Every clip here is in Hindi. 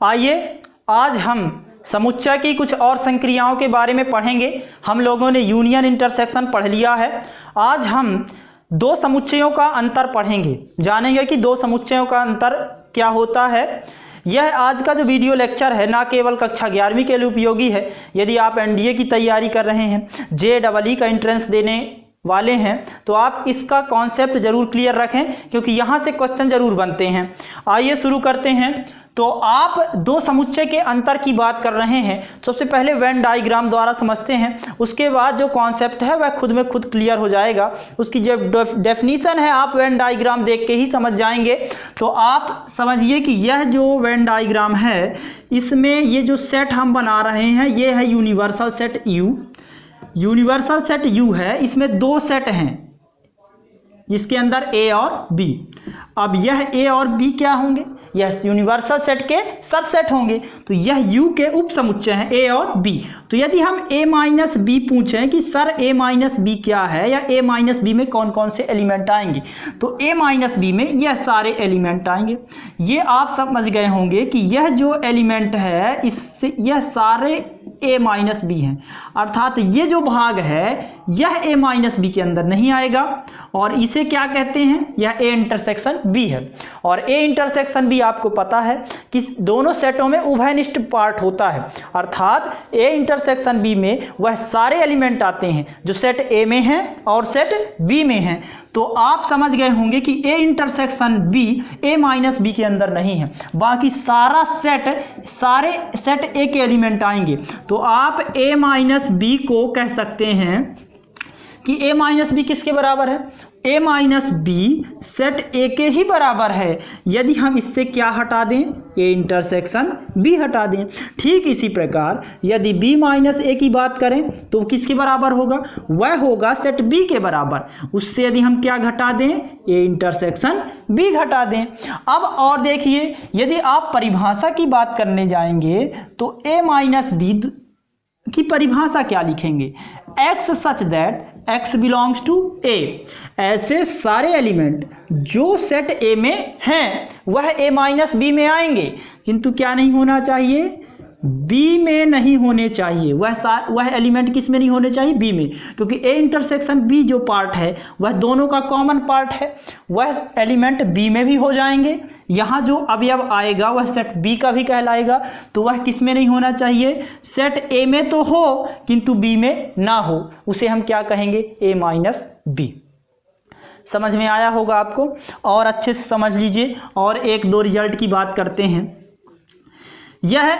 आइए आज हम समुच्चय की कुछ और संक्रियाओं के बारे में पढ़ेंगे। हम लोगों ने यूनियन इंटरसेक्शन पढ़ लिया है। आज हम दो समुच्चयों का अंतर पढ़ेंगे, जानेंगे कि दो समुच्चयों का अंतर क्या होता है। यह आज का जो वीडियो लेक्चर है ना केवल कक्षा 11वीं के लिए उपयोगी है। यदि आप एनडीए की तैयारी कर रहे हैं, जेईई का एंट्रेंस देने वाले हैं, तो आप इसका कॉन्सेप्ट जरूर क्लियर रखें, क्योंकि यहाँ से क्वेश्चन जरूर बनते हैं। आइए शुरू करते हैं। तो आप दो समुच्चय के अंतर की बात कर रहे हैं। सबसे पहले वेन डायग्राम द्वारा समझते हैं, उसके बाद जो कॉन्सेप्ट है वह खुद में खुद क्लियर हो जाएगा। उसकी जो डेफिनीशन है आप वेन डायग्राम देख के ही समझ जाएंगे। तो आप समझिए कि यह जो वेन डायग्राम है, इसमें ये जो सेट हम बना रहे हैं ये है universal set you. Universal set you है, इसमें दो सेट हैं, इसके अंदर ए और बी। अब यह ए और बी क्या होंगे? यह यूनिवर्सल सेट के सबसेट होंगे। तो यह यू के उप समुच्चय हैं ए और बी। तो यदि हम ए माइनस बी पूछें कि सर ए माइनस बी क्या है या ए माइनस बी में कौन कौन से एलिमेंट आएंगे, तो ए माइनस बी में यह सारे एलिमेंट आएंगे। ये आप समझ गए होंगे कि यह जो एलिमेंट है इससे यह सारे ए माइनस बी हैं, अर्थात ये जो भाग है यह ए माइनस बी के अंदर नहीं आएगा। और इसे क्या कहते हैं? यह ए इंटरसेक्शन बी है। और ए इंटरसेक्शन बी आपको पता है कि दोनों सेटों में उभयनिष्ठ पार्ट होता है, अर्थात ए इंटरसेक्शन बी में वह सारे एलिमेंट आते हैं जो सेट ए में हैं और सेट बी में हैं। तो आप समझ गए होंगे कि a intersection b a minus b के अंदर नहीं है, बाकी सारे सेट ए के एलिमेंट आएंगे। तो आप ए माइनस बी को कह सकते हैं कि ए माइनस बी किसके बराबर है? ए माइनस बी सेट ए के ही बराबर है। यदि हम इससे क्या हटा दें? ए इंटरसेक्शन बी हटा दें। ठीक इसी प्रकार यदि बी माइनस ए की बात करें तो किसके बराबर होगा? वह होगा सेट बी के बराबर। उससे यदि हम क्या घटा दें? ए इंटरसेक्शन बी घटा दें। अब और देखिए, यदि आप परिभाषा की बात करने जाएंगे तो ए माइनस बी की परिभाषा क्या लिखेंगे? X such that x belongs to A. ऐसे सारे एलिमेंट जो सेट ए में हैं वह ए माइनस बी में आएंगे, किंतु क्या नहीं होना चाहिए? बी में नहीं होने चाहिए। वह एलिमेंट किस में नहीं होने चाहिए? बी में, क्योंकि ए इंटरसेक्शन बी जो पार्ट है वह दोनों का कॉमन पार्ट है। वह एलिमेंट बी में भी हो जाएंगे। यहाँ जो अवयव आएगा वह सेट बी का भी कहलाएगा। तो वह किस में नहीं होना चाहिए? सेट ए में तो हो किंतु बी में ना हो। उसे हम क्या कहेंगे? ए माइनस बी। समझ में आया होगा आपको? और अच्छे से समझ लीजिए। और एक दो रिजल्ट की बात करते हैं। यह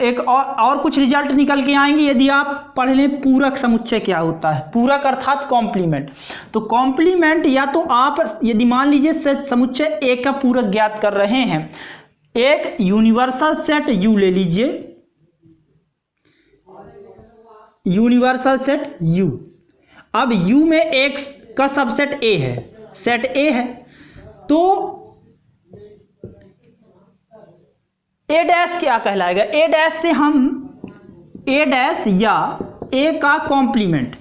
एक और कुछ रिजल्ट निकल के आएंगे यदि आप पढ़ लें पूरक समुच्चय क्या होता है। पूरक अर्थात कॉम्प्लीमेंट। तो कॉम्प्लीमेंट या तो आप यदि मान लीजिए समुच्चय ए का पूरक ज्ञात कर रहे हैं, एक यूनिवर्सल सेट यू ले लीजिए, यूनिवर्सल सेट यू। अब यू में एक का सबसेट ए है, सेट ए है, तो ए डैश क्या कहलाएगा? ए डैश से हम ए डैश या ए का कॉम्प्लीमेंट,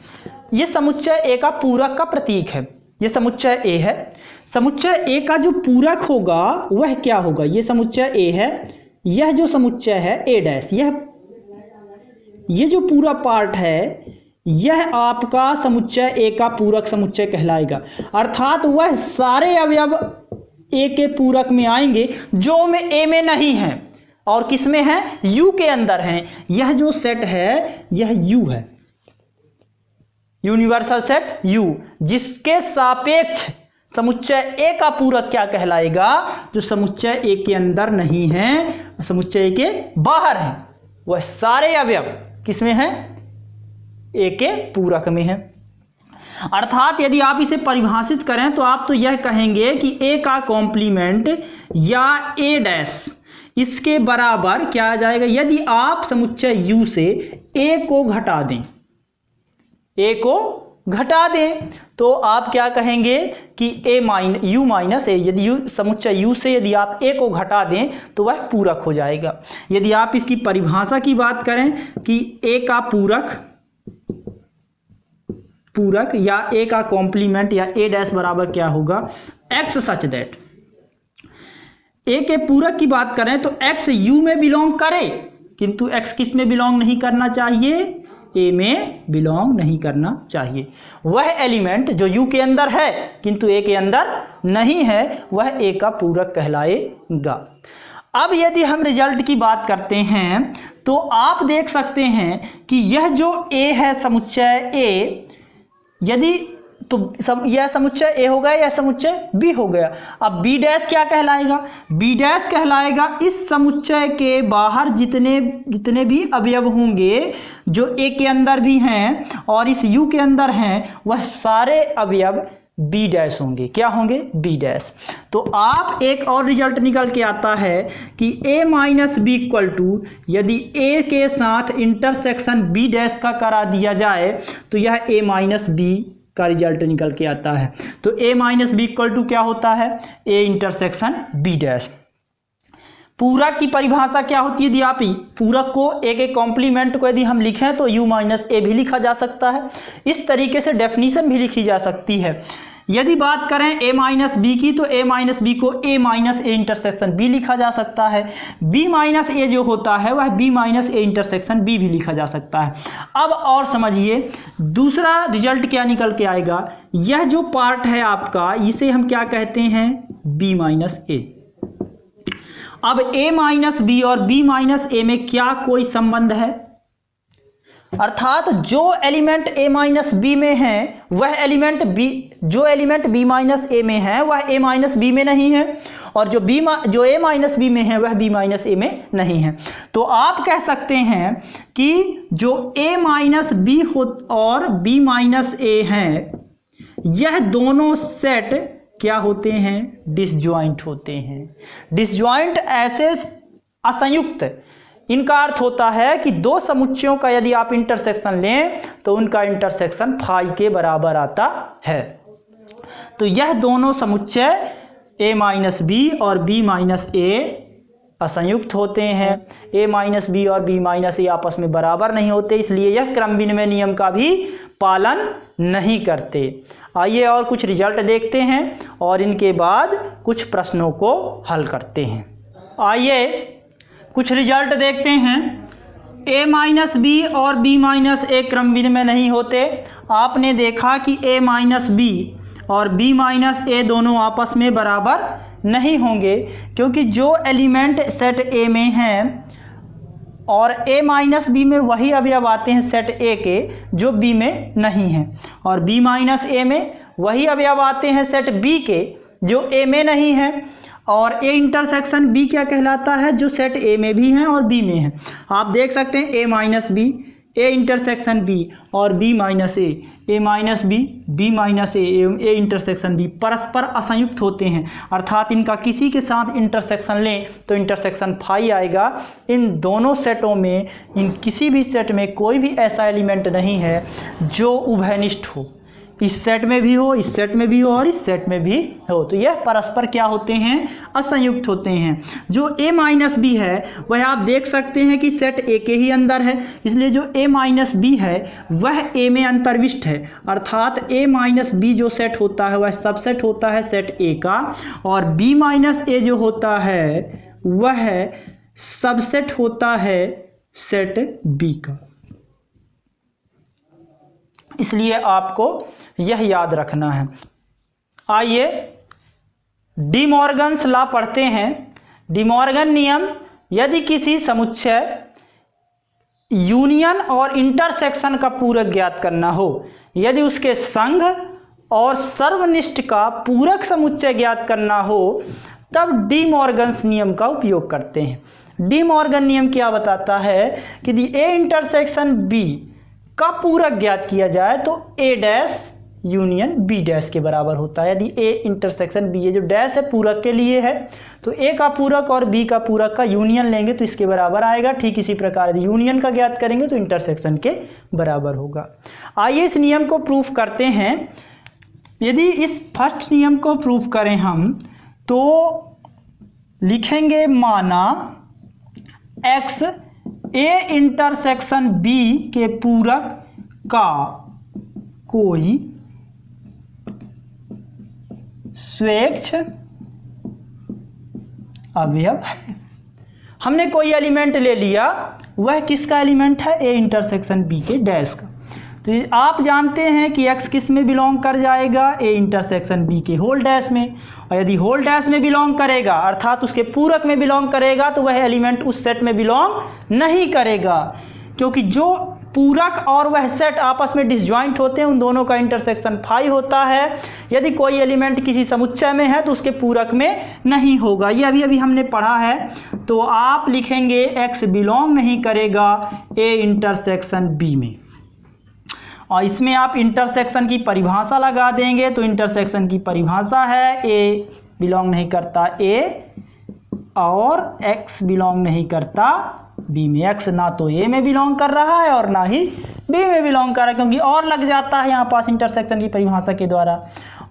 ये समुच्चय ए का पूरक का प्रतीक है। ये समुच्चय ए है। समुच्चय ए का जो पूरक होगा वह क्या होगा? ये समुच्चय ए है, यह जो समुच्चय है ए डैश, ये जो पूरा पार्ट है यह आपका समुच्चय ए का पूरक समुच्चय कहलाएगा। अर्थात वह सारे अवयव ए के पूरक में आएंगे जो में ए में नहीं है और किस में है? यू के अंदर हैं। यह जो सेट है यह यू है, यूनिवर्सल सेट यू, जिसके सापेक्ष समुच्चय ए का पूरक क्या कहलाएगा? जो समुच्चय ए के अंदर नहीं है, समुच्चय ए के बाहर है, वह सारे अवयव किस में है? ए के पूरक में है। अर्थात यदि आप इसे परिभाषित करें तो आप तो यह कहेंगे कि ए का कॉम्प्लीमेंट या ए डैश इसके बराबर क्या आ जाएगा? यदि आप समुच्चय यू से ए को घटा दें, ए को घटा दें तो आप क्या कहेंगे कि यू माइनस ए। यदि समुच्चय यू से यदि आप ए को घटा दें तो वह पूरक हो जाएगा। यदि आप इसकी परिभाषा की बात करें कि ए का पूरक या ए का कॉम्प्लीमेंट या ए डैश बराबर क्या होगा? एक्स सच दैट ए के पूरक की बात करें तो x u में बिलोंग करे, किंतु x किस में बिलोंग नहीं करना चाहिए, ए में बिलोंग नहीं करना चाहिए। वह एलिमेंट जो u के अंदर है किंतु ए के अंदर नहीं है वह ए का पूरक कहलाएगा। अब यदि हम रिजल्ट की बात करते हैं तो आप देख सकते हैं कि यह जो ए है समुच्चय ए, यदि तो यह समुच्चय ए हो गया, यह समुच्चय बी हो गया। अब बी डैश क्या कहलाएगा, बी डैश कहलाएगा इस समुच्चय के बाहर जितने भी अवयव होंगे जो ए के अंदर भी हैं और इस यू के अंदर हैं वह सारे अवयव बी डैश होंगे। क्या होंगे, बी डैश। तो आप एक और रिजल्ट निकल के आता है कि a minus b equal to, यदि a के साथ इंटरसेक्शन बी डैश का करा दिया जाए तो यह a माइनस बी का रिजल्ट निकल के आता है। तो a minus b equal to क्या होता है, a इंटरसेक्शन बी डैश। पूरक की परिभाषा क्या होती है, यदि आप पूरक को ए के कॉम्प्लीमेंट को यदि हम लिखें तो u माइनस ए भी लिखा जा सकता है। इस तरीके से डेफिनीशन भी लिखी जा सकती है। यदि बात करें a माइनस बी की तो a माइनस बी को a minus a intersection b लिखा जा सकता है। b माइनस ए जो होता है वह b minus a intersection b भी लिखा जा सकता है। अब और समझिए दूसरा रिजल्ट क्या निकल के आएगा, यह जो पार्ट है आपका इसे हम क्या कहते हैं, b माइनस ए। अब a माइनस बी और b माइनस ए में क्या कोई संबंध है, अर्थात जो एलिमेंट a माइनस बी में है वह एलिमेंट b, जो एलिमेंट b माइनस ए में है वह a माइनस बी में नहीं है, और जो a माइनस बी में है वह b माइनस ए में नहीं है। तो आप कह सकते हैं कि जो a माइनस बी और b माइनस ए हैं यह दोनों सेट क्या होते हैं, डिसजॉइंट होते हैं। डिसजॉइंट ऐसे असंयुक्त, इनका अर्थ होता है कि दो समुच्चयों का यदि आप इंटरसेक्शन लें तो उनका इंटरसेक्शन फाई के बराबर आता है। तो यह दोनों समुच्चय a माइनस बी और b माइनस ए असंयुक्त होते हैं। a माइनस बी और b माइनस ए आपस में बराबर नहीं होते, इसलिए यह क्रम विनिमय नियम का भी पालन नहीं करते। आइए और कुछ रिजल्ट देखते हैं और इनके बाद कुछ प्रश्नों को हल करते हैं। आइए कुछ रिजल्ट देखते हैं। a माइनस बी और b माइनस ए क्रम विनिमय नहीं होते। आपने देखा कि a माइनस बी और b माइनस ए दोनों आपस में बराबर नहीं होंगे, क्योंकि जो एलिमेंट सेट a में हैं और a माइनस बी में वही अवयव आते हैं सेट a के जो b में नहीं हैं, और b माइनस ए में वही अवयव आते हैं सेट b के जो a में नहीं है, और a इंटरसेक्शन b क्या कहलाता है, जो सेट a में भी हैं और b में है। आप देख सकते हैं a minus b, a intersection b और b minus a minus b, b minus a intersection b परस्पर असंयुक्त होते हैं, अर्थात इनका किसी के साथ इंटरसेक्शन लें तो इंटरसेक्शन फाई आएगा। इन दोनों सेटों में, इन किसी भी सेट में कोई भी ऐसा एलिमेंट नहीं है जो उभयनिष्ठ हो, इस सेट में भी हो, इस सेट में भी हो और इस सेट में भी हो। तो यह परस्पर क्या होते हैं, असंयुक्त होते हैं। जो a माइनस बी है वह आप देख सकते हैं कि सेट a के ही अंदर है, इसलिए जो a माइनस बी है वह a में अंतर्विष्ट है, अर्थात a माइनस बी जो सेट होता है वह सबसेट होता है सेट a का, और b माइनस ए जो होता है वह सबसेट होता है सेट b का। इसलिए आपको यह याद रखना है। आइए डी मॉर्गन्स लॉ पढ़ते हैं। डी मॉर्गन नियम, यदि किसी समुच्चय यूनियन और इंटरसेक्शन का पूरक ज्ञात करना हो, यदि उसके संघ और सर्वनिष्ठ का पूरक समुच्चय ज्ञात करना हो, तब डी मॉर्गन्स नियम का उपयोग करते हैं। डी मॉर्गन नियम क्या बताता है कि यदि ए इंटरसेक्शन बी का पूरक ज्ञात किया जाए तो ए डैश यूनियन बी डैश के बराबर होता है। यदि ए इंटरसेक्शन बी, ये जो डैश है पूरक के लिए है, तो ए का पूरक और बी का पूरक का यूनियन लेंगे तो इसके बराबर आएगा। ठीक इसी प्रकार यदि यूनियन का ज्ञात करेंगे तो इंटरसेक्शन के बराबर होगा। आइए इस नियम को प्रूफ करते हैं। यदि इस फर्स्ट नियम को प्रूफ करें हम तो लिखेंगे माना x ए इंटरसेक्शन बी के पूरक का कोई स्वैच्छ अवयव है। हमने कोई एलिमेंट ले लिया, वह किसका एलिमेंट है? ए इंटरसेक्शन बी के डैश का। तो आप जानते हैं कि x किस में बिलोंग कर जाएगा? ए इंटरसेक्शन बी के होल डैश में। और यदि होल डैश में बिलोंग करेगा अर्थात उसके पूरक में बिलोंग करेगा तो वह एलिमेंट उस सेट में बिलोंग नहीं करेगा, क्योंकि जो पूरक और वह सेट आपस में डिसजॉइंट होते हैं उन दोनों का इंटरसेक्शन फाई होता है। यदि कोई एलिमेंट किसी समुच्चय में है तो उसके पूरक में नहीं होगा। ये अभी हमने पढ़ा है। तो आप लिखेंगे x बिलोंग नहीं करेगा ए इंटरसेक्शन बी में, और इसमें आप इंटरसेक्शन की परिभाषा लगा देंगे। तो इंटरसेक्शन की परिभाषा है ए बिलोंग नहीं करता ए और x बिलोंग नहीं करता बी में। x ना तो ए में बिलोंग कर रहा है और ना ही बी में बिलोंग कर रहा है, क्योंकि और लग जाता है यहाँ पास इंटरसेक्शन की परिभाषा के द्वारा।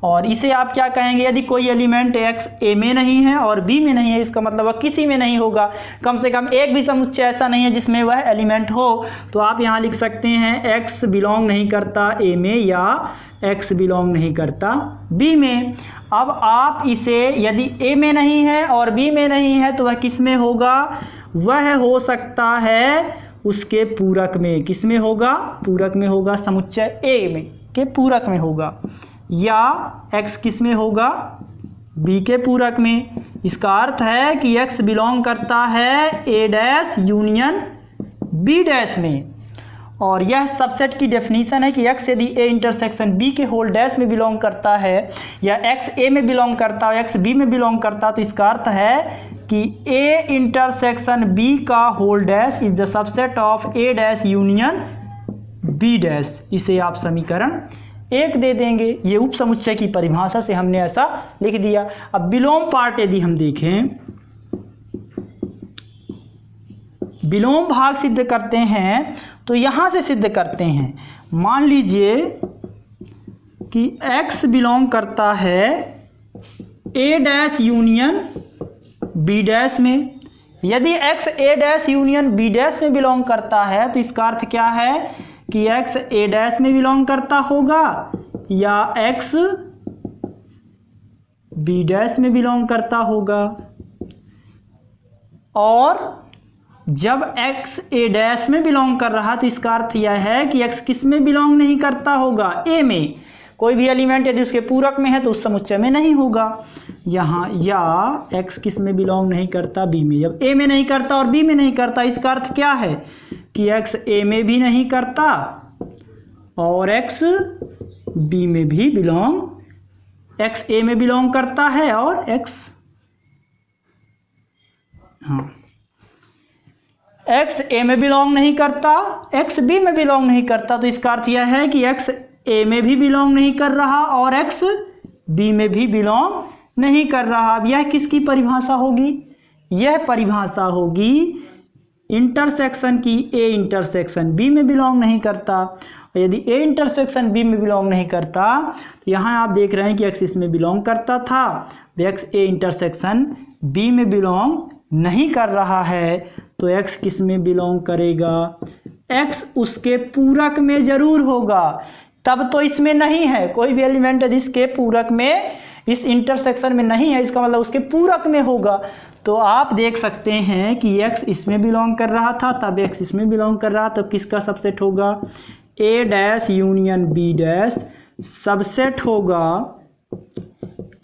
और इसे आप क्या कहेंगे? यदि कोई एलिमेंट x ए में नहीं है और बी में नहीं है, इसका मतलब वह किसी में नहीं होगा। कम से कम एक भी समुच्चय ऐसा नहीं है जिसमें वह एलिमेंट हो। तो आप यहाँ लिख सकते हैं x बिलोंग नहीं करता ए में या x बिलोंग नहीं करता बी में। अब आप इसे यदि ए में नहीं है और बी में नहीं है तो वह किस में होगा? वह हो सकता है उसके पूरक में। किस में होगा? पूरक में होगा। समुच्चय ए में के पूरक में होगा, या x किस में होगा? b के पूरक में। इसका अर्थ है कि x बिलोंग करता है a dash union b dash में। और यह सबसेट की डेफिनीशन है कि x यदि a इंटरसेक्शन b के होल डैश में बिलोंग करता है या x a में बिलोंग करता है x b में बिलोंग करता है, तो इसका अर्थ है कि a इंटरसेक्शन b का whole dash is the subset of a dash union b dash. इसे आप समीकरण 1 दे देंगे। ये उप समुच्चय की परिभाषा से हमने ऐसा लिख दिया। अब विलोम पार्ट यदि हम देखें, विलोम भाग सिद्ध करते हैं तो यहाँ से सिद्ध करते हैं। मान लीजिए कि x बिलोंग करता है a dash union b dash में। यदि x a dash union b dash में बिलोंग करता है तो इसका अर्थ क्या है कि x a डैश में बिलोंग करता होगा या x b डैश में बिलोंग करता होगा। और जब x a डैश में बिलोंग कर रहा तो इसका अर्थ यह है कि x किस में बिलोंग नहीं करता होगा? a में। कोई भी एलिमेंट यदि उसके पूरक में है तो उस समुच्चय में नहीं होगा यहाँ। या x किस में बिलोंग नहीं करता? b में। जब a में नहीं करता और b में नहीं करता, इसका अर्थ क्या है कि x a में भी नहीं करता और x b में भी बिलोंग, x a में बिलोंग करता है और x a में बिलोंग नहीं करता, x b में बिलोंग नहीं करता। तो इसका अर्थ यह है कि x a में भी बिलोंग नहीं कर रहा और x b में भी बिलोंग नहीं कर रहा। अब यह किसकी परिभाषा होगी? यह परिभाषा होगी इंटरसेक्शन की। a इंटरसेक्शन b में बिलोंग नहीं करता, और यदि a इंटरसेक्शन b में बिलोंग नहीं करता तो यहाँ आप देख रहे हैं कि x इसमें बिलोंग करता था, x a इंटरसेक्शन b में बिलोंग नहीं कर रहा है, तो x किस में बिलोंग करेगा? x उसके पूरक में जरूर होगा। तब तो इसमें नहीं है कोई भी एलिमेंट यदि इसके पूरक में, इस इंटरसेक्शन में नहीं है, इसका मतलब उसके पूरक में होगा। तो आप देख सकते हैं कि x इसमें बिलोंग कर रहा था, तब x इसमें बिलोंग कर रहा, तो किसका सबसेट होगा? a dash union b dash subset होगा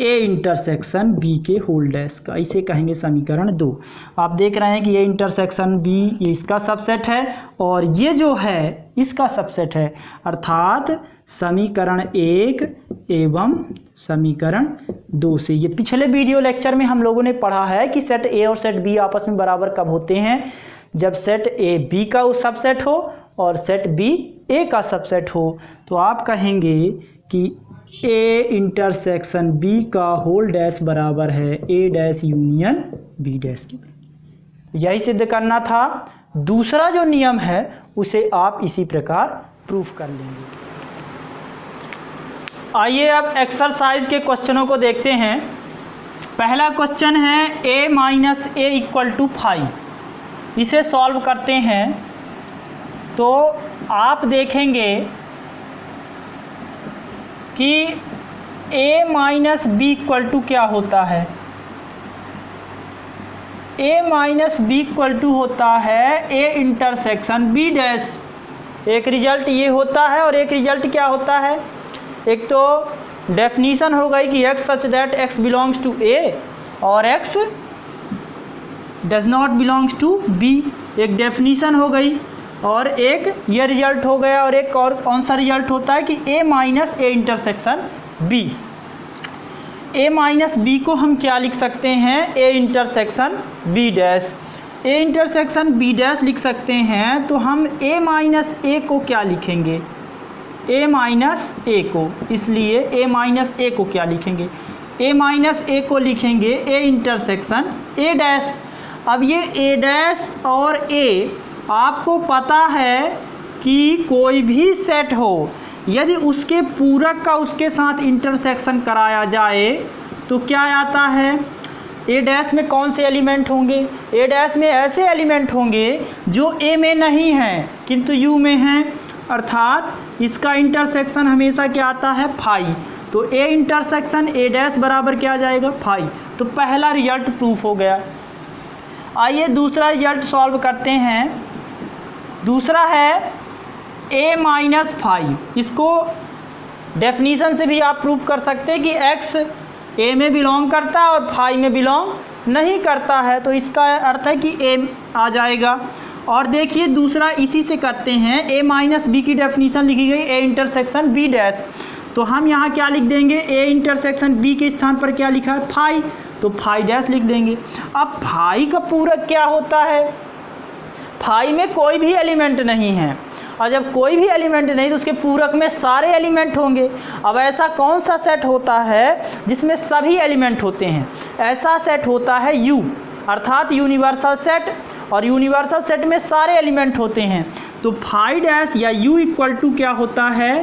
a इंटरसेक्शन b के होल डैश का। इसे कहेंगे समीकरण 2। आप देख रहे हैं कि ये इंटरसेक्शन b ये इसका सबसेट है और ये जो है इसका सबसेट है, अर्थात समीकरण 1 एवं समीकरण 2 से। ये पिछले वीडियो लेक्चर में हम लोगों ने पढ़ा है कि सेट a और सेट b आपस में बराबर कब होते हैं? जब सेट a b का सबसेट हो और सेट b a का सबसेट हो। तो आप कहेंगे कि a इंटरसेक्शन b का होल डैश बराबर है a dash union b dash के। यही सिद्ध करना था। दूसरा जो नियम है उसे आप इसी प्रकार प्रूफ कर लेंगे। आइए अब एक्सरसाइज के क्वेश्चनों को देखते हैं। पहला क्वेश्चन है a minus a equal to 5। इसे सॉल्व करते हैं तो आप देखेंगे कि a minus b equal to क्या होता है? A minus b equal to होता है ए इंटरसेक्शन बी डैश। एक रिजल्ट ये होता है और एक रिजल्ट क्या होता है, एक तो डेफिनीशन हो गई कि x such that x belongs to a और x does not belongs to b, एक डेफिनीशन हो गई। और एक ये रिजल्ट हो गया और एक और कौन सा रिजल्ट होता है कि a minus a intersection b। a minus b को हम क्या लिख सकते हैं, a intersection b dash. a intersection b dash लिख सकते हैं तो हम a माइनस ए को क्या लिखेंगे, a माइनस ए को, इसलिए a माइनस ए को क्या लिखेंगे, a माइनस ए को लिखेंगे a इंटरसेक्शन a डैश। अब ये a डैश और a आपको पता है कि कोई भी सेट हो यदि उसके पूरक का उसके साथ इंटरसेक्शन कराया जाए तो क्या आता है, ए डैश में कौन से एलिमेंट होंगे, ए डैश में ऐसे एलिमेंट होंगे जो ए में नहीं हैं किंतु यू में हैं, अर्थात इसका इंटरसेक्शन हमेशा क्या आता है, फाई। तो ए इंटरसेक्शन ए डैश बराबर क्या आ जाएगा, फाई। तो पहला रिजल्ट प्रूफ हो गया। आइए दूसरा रिजल्ट सॉल्व करते हैं। दूसरा है ए माइनस फाई। इसको डेफिनीशन से भी आप प्रूव कर सकते हैं कि एक्स ए में बिलोंग करता है और फाई में बिलोंग नहीं करता है, तो इसका अर्थ है कि ए आ जाएगा। और देखिए दूसरा इसी से करते हैं, ए माइनस बी की डेफिनीशन लिखी गई ए इंटरसेक्शन बी डैश। तो हम यहाँ क्या लिख देंगे, ए इंटरसेक्शन बी के स्थान पर क्या लिखा है, फाई, तो फाई डैश लिख देंगे। अब फाई का पूरक क्या होता है, फाई में कोई भी एलिमेंट नहीं है और जब कोई भी एलिमेंट नहीं तो उसके पूरक में सारे एलिमेंट होंगे। अब ऐसा कौन सा सेट होता है जिसमें सभी एलिमेंट होते हैं, ऐसा सेट होता है U, अर्थात यूनिवर्सल सेट, और यूनिवर्सल सेट में सारे एलिमेंट होते हैं। तो फाई डैश या U इक्वल टू क्या होता है,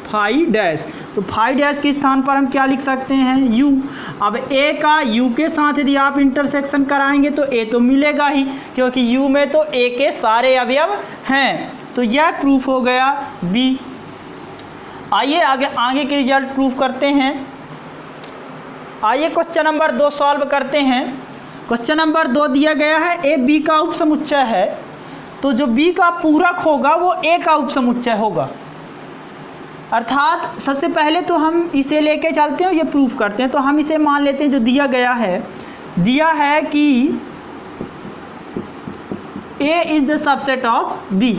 फाई डैश। तो फाई डैश के स्थान पर हम क्या लिख सकते हैं, U। अब A का U के साथ यदि आप इंटरसेक्शन कराएंगे तो A तो मिलेगा ही, क्योंकि U में तो A के सारे अवयव हैं। तो यह प्रूफ हो गया B। आइए आगे के रिजल्ट प्रूफ करते हैं। आइए क्वेश्चन नंबर 2 सॉल्व करते हैं। क्वेश्चन नंबर 2 दिया गया है A B का उपसमुच्चय है, तो जो B का पूरक होगा वो A का उपसमुच्चय होगा। अर्थात सबसे पहले तो हम इसे लेके चलते हैं और ये प्रूफ करते हैं। तो हम इसे मान लेते हैं, जो दिया गया है, दिया है कि A is the subset of B।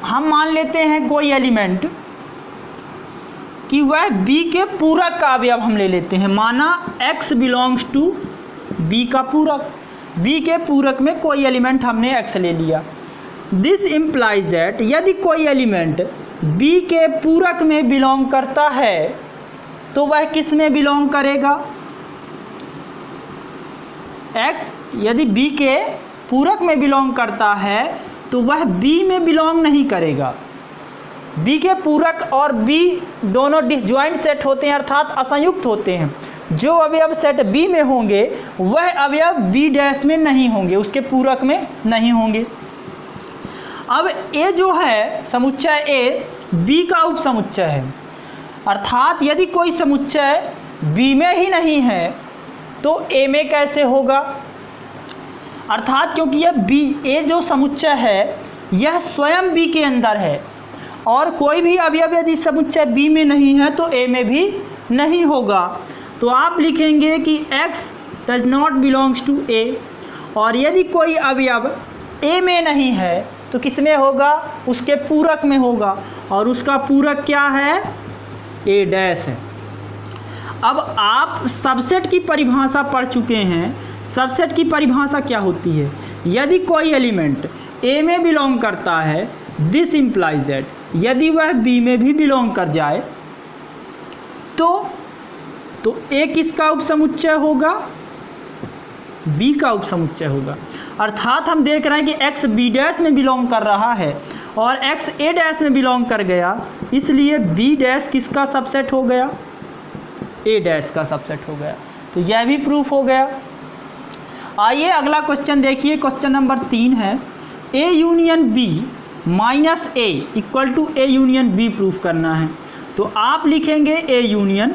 हम मान लेते हैं कोई एलिमेंट कि वह B के पूरक का अवयव हम ले लेते हैं। माना X बिलोंग्स टू B का पूरक, B के पूरक में कोई एलिमेंट हमने X ले लिया। दिस इम्प्लाइज दैट यदि कोई एलिमेंट B के पूरक में बिलोंग करता है तो वह किस में बिलोंग करेगा, X यदि B के पूरक में बिलोंग करता है तो वह B में बिलोंग नहीं करेगा। B के पूरक और B दोनों डिसजॉइंट सेट होते हैं, अर्थात असंयुक्त होते हैं। जो अवयव सेट B में होंगे वह अवयव B डैश में नहीं होंगे, उसके पूरक में नहीं होंगे। अब A जो है समुच्चय A B का उपसमुच्चय है, अर्थात यदि कोई समुच्चय B में ही नहीं है तो A में कैसे होगा, अर्थात क्योंकि यह B A जो समुच्चय है यह स्वयं B के अंदर है और कोई भी अवयव यदि समुच्चय B में नहीं है तो A में भी नहीं होगा। तो आप लिखेंगे कि X does not belongs to A, और यदि कोई अवयव A में नहीं है तो किस में होगा, उसके पूरक में होगा, और उसका पूरक क्या है, A डैश है। अब आप सबसेट की परिभाषा पढ़ चुके हैं। सबसेट की परिभाषा क्या होती है, यदि कोई एलिमेंट A में बिलोंग करता है, दिस इम्प्लाइज दैट यदि वह B में भी बिलोंग कर जाए तो A किसका उपसमुच्चय होगा, B का उपसमुच्चय होगा। अर्थात हम देख रहे हैं कि X B डैश में बिलोंग कर रहा है और X A डैश में बिलोंग कर गया, इसलिए B डैश किसका सबसेट हो गया, A डैश का सबसेट हो गया। तो यह भी प्रूफ हो गया। आइए अगला क्वेश्चन देखिए, क्वेश्चन नंबर 3 है, A union B minus A equal to A union B proof करना है। तो आप लिखेंगे A union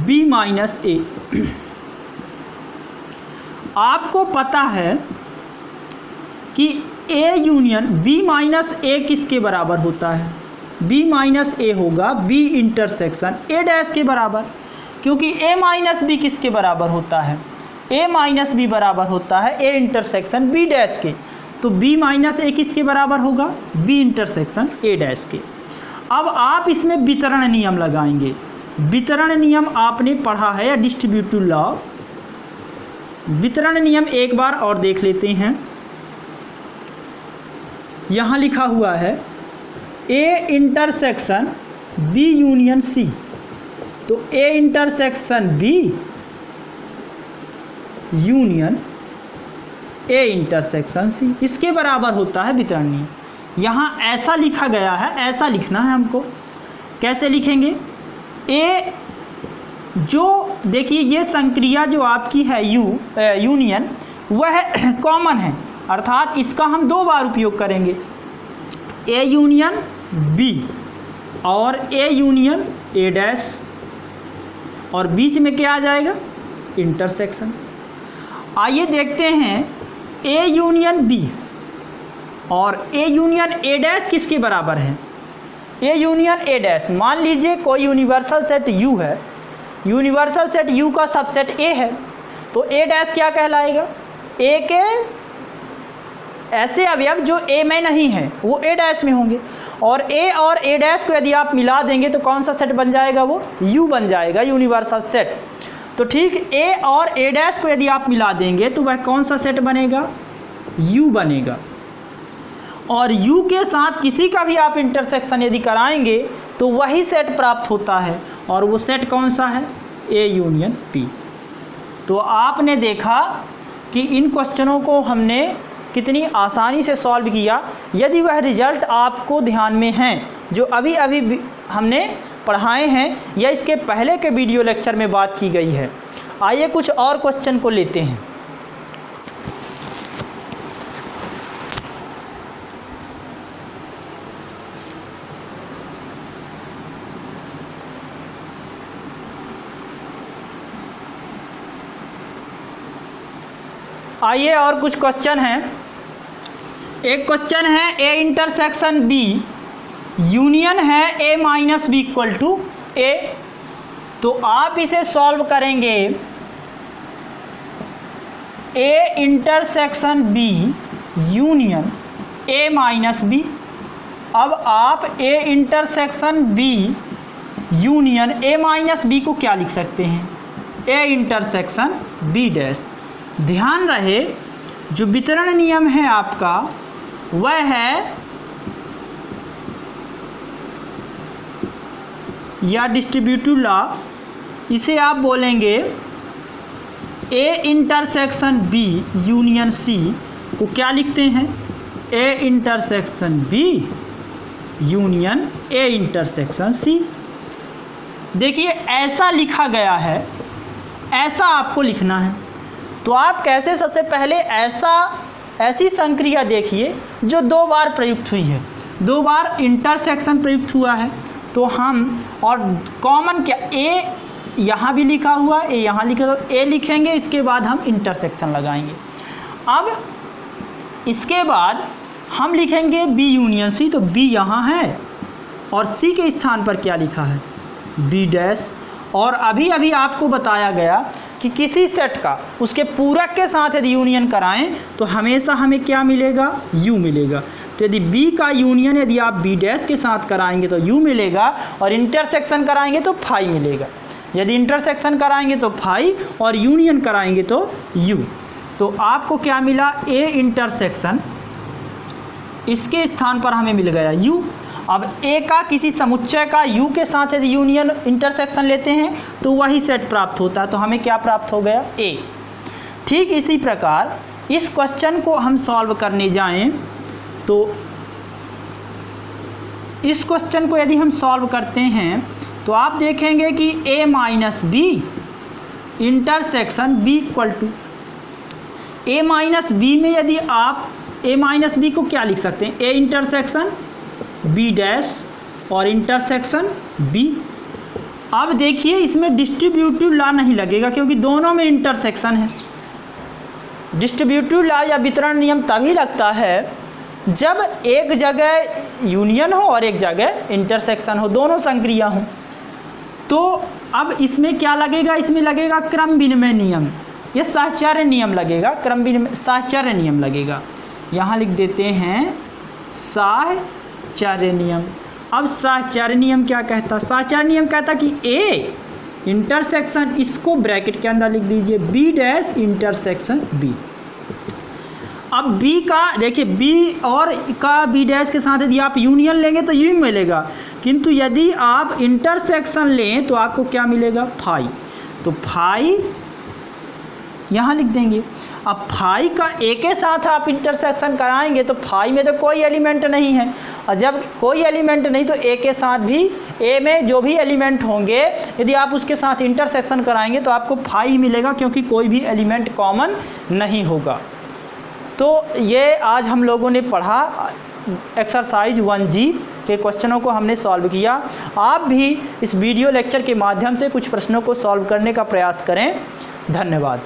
B minus A। आपको पता है कि A union B minus A किसके बराबर होता है? B माइनस A होगा B इंटरसेक्शन A डैश के बराबर, क्योंकि A माइनस B किसके बराबर होता है? A माइनस B बराबर होता है A इंटरसेक्शन B डैश के। तो B माइनस A किसके बराबर होगा? B इंटरसेक्शन A डैश के। अब आप इसमें वितरण नियम लगाएंगे। वितरण नियम आपने पढ़ा है या डिस्ट्रीब्यूटिव लॉ। वितरण नियम एक बार और देख लेते हैं। यहाँ लिखा हुआ है A intersection B union C, तो A intersection B union A intersection C इसके बराबर होता है वितरण नियम। यहाँ ऐसा लिखा गया है, ऐसा लिखना है हमको। कैसे लिखेंगे? A जो देखिए ये संक्रिया जो आपकी है यूनियन वह कॉमन है, अर्थात इसका हम दो बार उपयोग करेंगे, A यूनियन B और A यूनियन A डैश, और बीच में क्या आ जाएगा? इंटरसेक्शन। आइए देखते हैं A यूनियन B और A यूनियन A डैश किसके बराबर है? A यूनियन A डैश, मान लीजिए कोई यूनिवर्सल सेट U है, यूनिवर्सल सेट U का सबसेट A है, तो A डैश क्या कहलाएगा? A के ऐसे अवयव जो A में नहीं है वो A डैश में होंगे, और A डैश को यदि आप मिला देंगे तो कौन सा सेट बन जाएगा? वो U बन जाएगा, यूनिवर्सल सेट। तो ठीक A और A डैश को यदि आप मिला देंगे तो वह कौन सा सेट बनेगा? U बनेगा। और U के साथ किसी का भी आप इंटरसेक्शन यदि कराएंगे तो वही सेट प्राप्त होता है, और वो सेट कौन सा है? A union P। तो आपने देखा कि इन क्वेश्चनों को हमने कितनी आसानी से सॉल्व किया। यदि वह रिजल्ट आपको ध्यान में हैं जो अभी अभी हमने पढ़ाए हैं या इसके पहले के वीडियो लेक्चर में बात की गई है। आइए कुछ और क्वेश्चन को लेते हैं। आइए और कुछ क्वेश्चन हैं। एक क्वेश्चन है A इंटरसेक्शन B यूनियन है A minus B equal to A, तो आप इसे सॉल्व करेंगे A intersection B union A minus B। अब आप A intersection B union A minus B को क्या लिख सकते हैं? A intersection B dash. ध्यान रहे जो वितरण नियम है आपका वह है या डिस्ट्रीब्यूटिव लॉ, इसे आप बोलेंगे A intersection B union C को क्या लिखते हैं? A intersection B union A intersection C। देखिए ऐसा लिखा गया है, ऐसा आपको लिखना है। तो आप कैसे? सबसे पहले ऐसी संक्रिया देखिए जो दो बार प्रयुक्त हुई है, दो बार इंटरसेक्शन प्रयुक्त हुआ है, तो हम और कॉमन क्या A यहाँ भी लिखा हुआ, A यहाँ लिखा, तो A लिखेंगे, इसके बाद हम इंटरसेक्शन लगाएंगे। अब इसके बाद हम लिखेंगे B यूनियन C, तो B यहाँ है और C के स्थान पर क्या लिखा है? B dash. और अभी अभी आपको बताया गया कि किसी सेट का उसके पूरक के साथ यदि यूनियन कराएं तो हमेशा हमें क्या मिलेगा? U मिलेगा। तो यदि B का यूनियन यदि आप B डैश के साथ कराएंगे तो U मिलेगा, और इंटरसेक्शन कराएंगे तो फाई मिलेगा। यदि इंटरसेक्शन कराएंगे तो फाई और यूनियन कराएंगे तो U। तो आपको क्या मिला? A इंटरसेक्शन, इसके स्थान पर हमें मिल गया U। अब A का किसी समुच्चय का U के साथ यदि यूनियन इंटरसेक्शन लेते हैं तो वही सेट प्राप्त होता है, तो हमें क्या प्राप्त हो गया? A। ठीक इसी प्रकार इस क्वेश्चन को हम सॉल्व करने जाएं तो इस क्वेश्चन को यदि हम सॉल्व करते हैं तो आप देखेंगे कि A minus B intersection B equal to A minus B में यदि आप A माइनस B को क्या लिख सकते हैं? A इंटरसेक्शन B डैश और इंटरसेक्शन B। अब देखिए इसमें डिस्ट्रीब्यूटिव लॉ नहीं लगेगा क्योंकि दोनों में इंटरसेक्शन है। डिस्ट्रीब्यूटिव लॉ या वितरण नियम तभी लगता है जब एक जगह यूनियन हो और एक जगह इंटरसेक्शन हो, दोनों संक्रिया हो। तो अब इसमें क्या लगेगा, इसमें लगेगा क्रम विनिमय नियम, ये साहचर्य नियम लगेगा, क्रम विनिमय साहचर्य नियम लगेगा। यहाँ लिख देते हैं साहचर्य नियम। अब साहचर्य नियम क्या कहता, साहचर्य नियम कहता कि ए इंटरसेक्शन, इसको ब्रैकेट के अंदर लिख दीजिए बी डैश इंटरसेक्शन बी। अब बी का देखिए, बी और का बी डैश के साथ यदि आप यूनियन लेंगे तो यू मिलेगा, किंतु यदि आप इंटरसेक्शन लें तो आपको क्या मिलेगा, फाई। तो फाई यहाँ लिख देंगे। अब फाई का ए के साथ आप इंटरसेक्शन कराएंगे तो फाई में तो कोई एलिमेंट नहीं है, और जब कोई एलिमेंट नहीं तो ए के साथ भी, ए में जो भी एलिमेंट होंगे यदि आप उसके साथ इंटरसेक्शन कराएंगे तो आपको फाई मिलेगा, क्योंकि कोई भी एलिमेंट कॉमन नहीं होगा। तो ये आज हम लोगों ने पढ़ा, एक्सरसाइज 1G के क्वेश्चनों को हमने सॉल्व किया। आप भी इस वीडियो लेक्चर के माध्यम से कुछ प्रश्नों को सॉल्व करने का प्रयास करें। धन्यवाद।